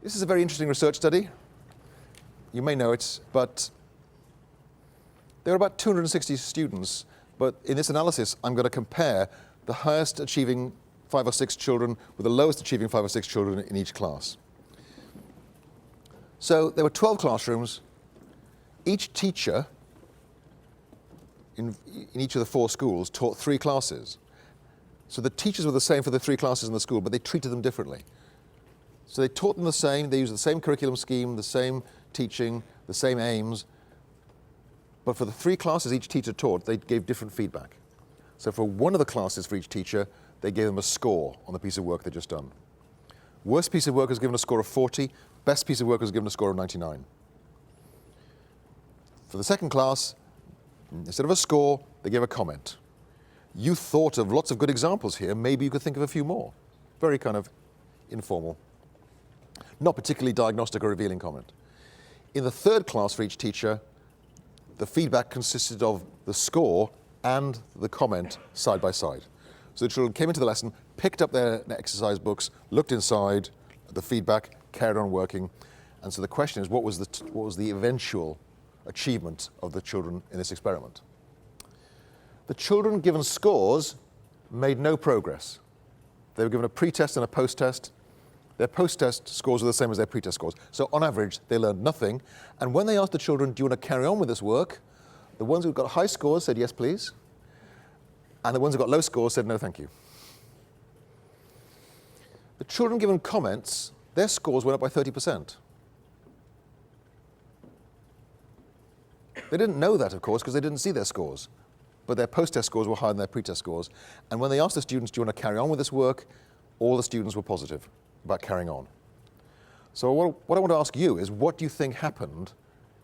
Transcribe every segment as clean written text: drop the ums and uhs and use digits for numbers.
This is a very interesting research study. You may know it, but there are about 260 students, but in this analysis, I'm going to compare the highest achieving 5 or 6 children with the lowest achieving 5 or 6 children in each class. So there were 12 classrooms. Each teacher in each of the 4 schools taught 3 classes. So the teachers were the same for the 3 classes in the school, but they treated them differently. So they taught them the same, they used the same curriculum scheme, the same teaching, the same aims, but for the 3 classes each teacher taught, they gave different feedback. So for one of the classes for each teacher, they gave them a score on the piece of work they'd just done. Worst piece of work was given a score of 40, best piece of work was given a score of 99. For the second class, instead of a score, they gave a comment. You thought of lots of good examples here, maybe you could think of a few more. Very kind of informal. Not particularly diagnostic or revealing comment. In the third class for each teacher, the feedback consisted of the score and the comment side by side. So the children came into the lesson, picked up their exercise books, looked inside, the feedback, carried on working. And so the question is, what was the eventual achievement of the children in this experiment? The children given scores made no progress. They were given a pre-test and a post-test. Their post-test scores were the same as their pre-test scores. So on average, they learned nothing. And when they asked the children, do you want to carry on with this work? The ones who got high scores said, yes, please. And the ones who got low scores said, no, thank you. The children given comments, their scores went up by 30%. They didn't know that, of course, because they didn't see their scores. But their post-test scores were higher than their pre-test scores. And when they asked the students, do you want to carry on with this work? All the students were positive about carrying on. So what I want to ask you is, what do you think happened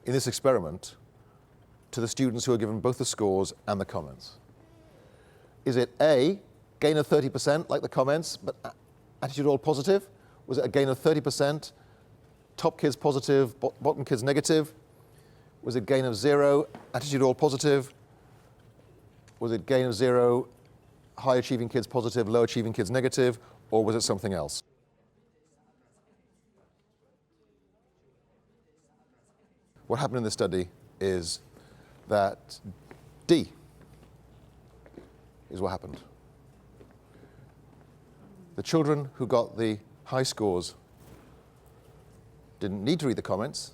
in this experiment to the students who are given both the scores and the comments? Is it A, gain of 30%, like the comments, but attitude all positive? Was it a gain of 30%, top kids positive, bottom kids negative? Was it gain of 0, attitude all positive? Was it gain of 0, high achieving kids positive, low achieving kids negative? Or was it something else? What happened in this study is that D is what happened. The children who got the high scores didn't need to read the comments,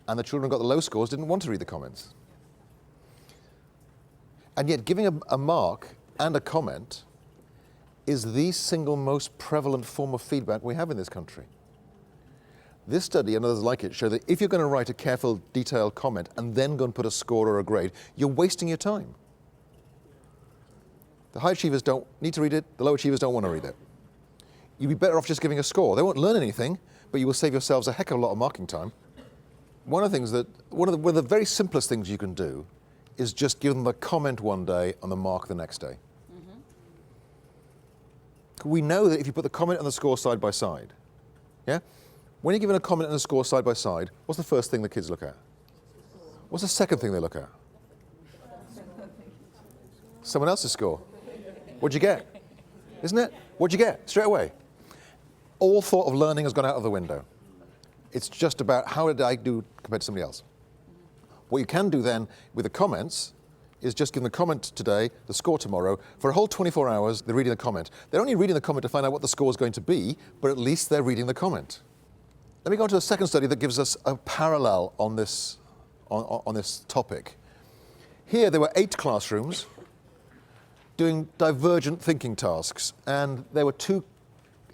and the children who got the low scores didn't want to read the comments. And yet giving a mark and a comment is the single most prevalent form of feedback we have in this country. This study and others like it show that if you're going to write a careful, detailed comment and then go and put a score or a grade, you're wasting your time. The high achievers don't need to read it, the low achievers don't want to read it. You'd be better off just giving a score. They won't learn anything, but you will save yourselves a heck of a lot of marking time. One of the very simplest things you can do is just give them the comment one day and the mark the next day. We know that if you put the comment and the score side by side, yeah? When you're given a comment and a score side by side, what's the first thing the kids look at? What's the second thing they look at? Someone else's score. What'd you get? Isn't it? What'd you get? Straight away. All thought of learning has gone out of the window. It's just about how did I do compared to somebody else. What you can do then with the comments is just give them the comment today, the score tomorrow. For a whole 24 hours, they're reading the comment. They're only reading the comment to find out what the score is going to be, but at least they're reading the comment. Let me go on to a second study that gives us a parallel on this topic. Here there were 8 classrooms doing divergent thinking tasks, and there were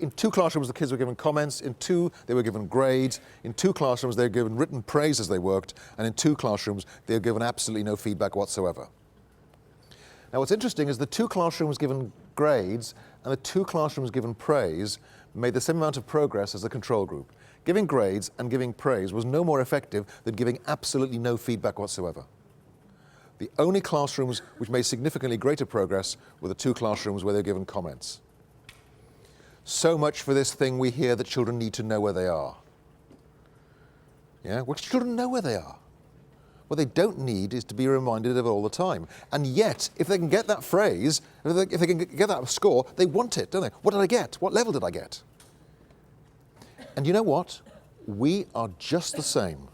in 2 classrooms the kids were given comments, in 2 they were given grades, in 2 classrooms they were given written praise as they worked, and in 2 classrooms they were given absolutely no feedback whatsoever. Now what's interesting is the 2 classrooms given grades and the 2 classrooms given praise made the same amount of progress as the control group. Giving grades and giving praise was no more effective than giving absolutely no feedback whatsoever. The only classrooms which made significantly greater progress were the 2 classrooms where they were given comments. So much for this thing we hear that children need to know where they are. Yeah? Well, children know where they are. What they don't need is to be reminded of it all the time. And yet, if they can get that phrase, if they can get that score, they want it, don't they? What did I get? What level did I get? And you know what? we are just the same.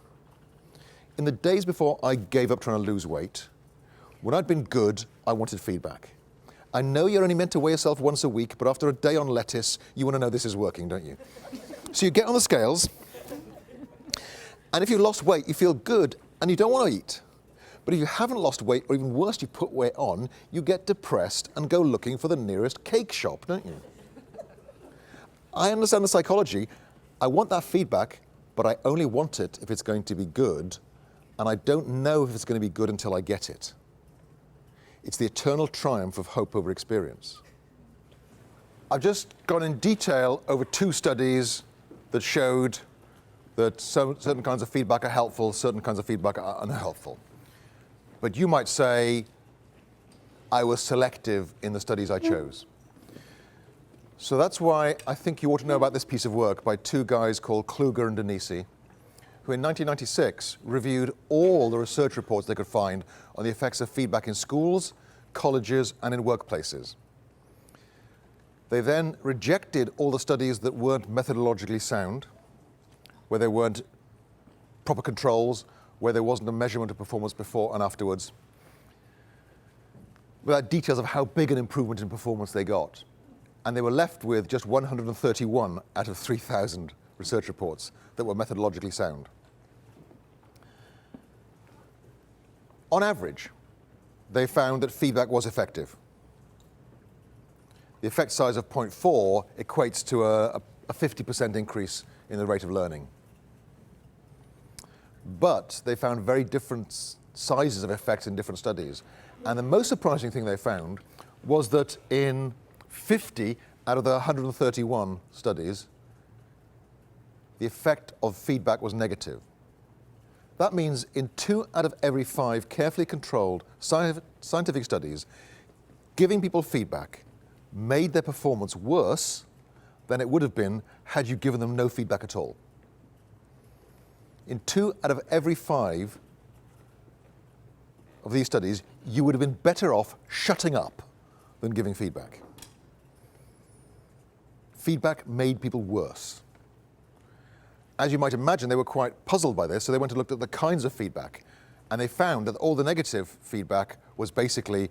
In the days before I gave up trying to lose weight, when I'd been good, I wanted feedback. I know you're only meant to weigh yourself once a week, but after a day on lettuce, you want to know this is working, don't you? So you get on the scales, and if you lost weight, you feel good, and you don't want to eat. But if you haven't lost weight, or even worse, you put weight on, you get depressed and go looking for the nearest cake shop, don't you? I understand the psychology. I want that feedback, but I only want it if it's going to be good, and I don't know if it's going to be good until I get it. It's the eternal triumph of hope over experience. I've just gone in detail over 2 studies that showed that certain kinds of feedback are helpful, certain kinds of feedback are unhelpful. But you might say, I was selective in the studies I chose. So that's why I think you ought to know about this piece of work by 2 guys called Kluger and Denisi, who in 1996 reviewed all the research reports they could find on the effects of feedback in schools, colleges, and in workplaces. They then rejected all the studies that weren't methodologically sound, where there weren't proper controls, where there wasn't a measurement of performance before and afterwards, without details of how big an improvement in performance they got. And they were left with just 131 out of 3,000 research reports that were methodologically sound. On average, they found that feedback was effective. The effect size of 0.4 equates to a 50% increase in the rate of learning. But they found very different sizes of effects in different studies. And the most surprising thing they found was that in 50 out of the 131 studies, the effect of feedback was negative. That means in 2 out of every 5 carefully controlled scientific studies, giving people feedback made their performance worse than it would have been had you given them no feedback at all. In 2 out of every 5 of these studies, you would have been better off shutting up than giving feedback. Feedback made people worse. As you might imagine, they were quite puzzled by this, so they went and looked at the kinds of feedback, and they found that all the negative feedback was basically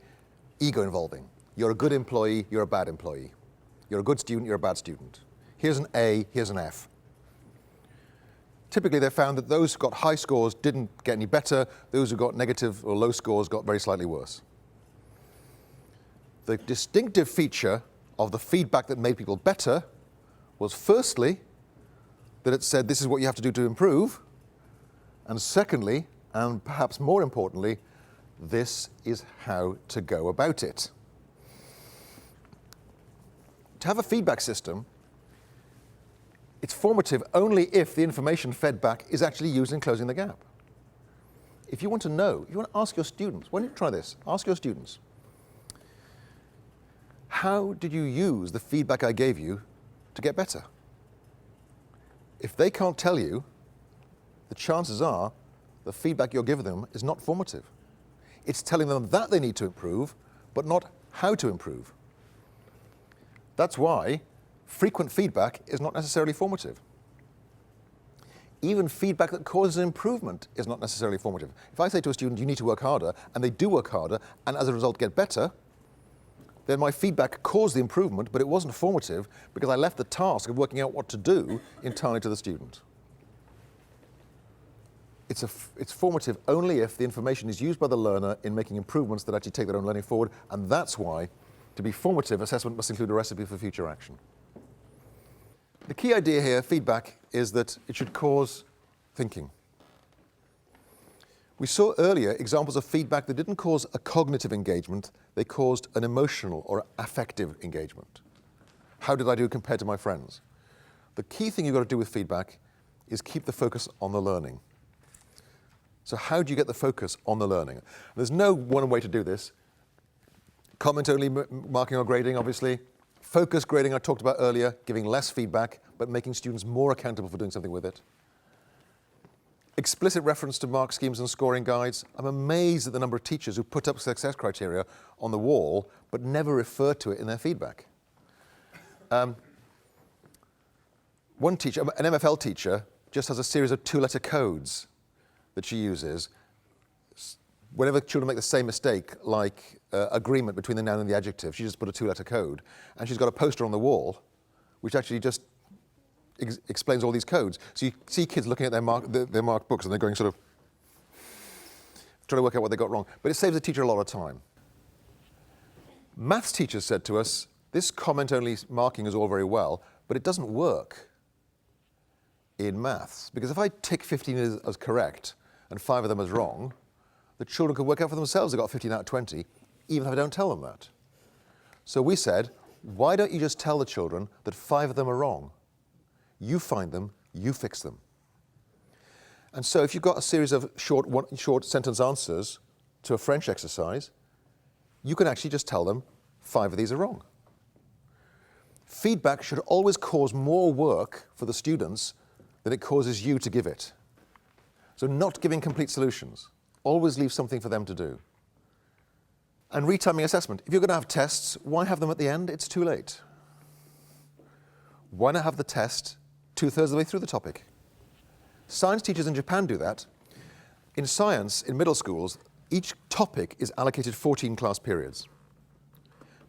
ego-involving. You're a good employee, you're a bad employee. You're a good student, you're a bad student. Here's an A, here's an F. Typically, they found that those who got high scores didn't get any better. Those who got negative or low scores got very slightly worse. The distinctive feature of the feedback that made people better was, firstly, that it said this is what you have to do to improve, and secondly, and perhaps more importantly, this is how to go about it. To have a feedback system, it's formative only if the information fed back is actually used in closing the gap. If you want to know, you want to ask your students, why don't you try this? Ask your students, how did you use the feedback I gave you to get better? If they can't tell you, the chances are the feedback you're giving them is not formative. It's telling them that they need to improve, but not how to improve. That's why frequent feedback is not necessarily formative. Even feedback that causes improvement is not necessarily formative. If I say to a student, you need to work harder, and they do work harder, and as a result get better, then my feedback caused the improvement, but it wasn't formative because I left the task of working out what to do entirely to the student. It's formative only if the information is used by the learner in making improvements that actually take their own learning forward, and that's why, to be formative, assessment must include a recipe for future action. The key idea here, feedback, is that it should cause thinking. We saw earlier examples of feedback that didn't cause a cognitive engagement, they caused an emotional or affective engagement. How did I do compared to my friends? The key thing you've got to do with feedback is keep the focus on the learning. So how do you get the focus on the learning? There's no one way to do this. Comment-only marking or grading, obviously. Focus grading I talked about earlier, giving less feedback, but making students more accountable for doing something with it. Explicit reference to mark schemes and scoring guides. I'm amazed at the number of teachers who put up success criteria on the wall, but never refer to it in their feedback. One teacher, an MFL teacher, just has a series of 2-letter codes that she uses. Whenever children make the same mistake, like agreement between the noun and the adjective, she just put a 2-letter code. And she's got a poster on the wall, which actually just explains all these codes. So you see kids looking at their marked books and they're going sort of, trying to work out what they got wrong. But it saves the teacher a lot of time. Maths teachers said to us, this comment-only marking is all very well, but it doesn't work in maths. Because if I tick 15 as correct and 5 of them as wrong, the children can work out for themselves they got 15 out of 20, even if I don't tell them that. So we said, why don't you just tell the children that 5 of them are wrong? You find them, you fix them. And so if you've got a series of short sentence answers to a French exercise, you can actually just tell them 5 of these are wrong. Feedback should always cause more work for the students than it causes you to give it. So not giving complete solutions. Always leave something for them to do. And retiming assessment. If you're going to have tests, why have them at the end? It's too late. Why not have the test 2/3 of the way through the topic? Science teachers in Japan do that. In science, in middle schools, each topic is allocated 14 class periods.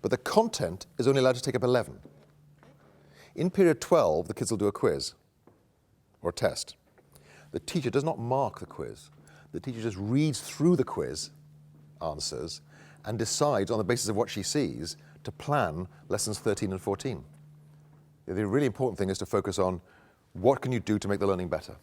But the content is only allowed to take up 11. In period 12, the kids will do a quiz or a test. The teacher does not mark the quiz. The teacher just reads through the quiz answers and decides on the basis of what she sees to plan lessons 13 and 14. The really important thing is to focus on what can you do to make the learning better.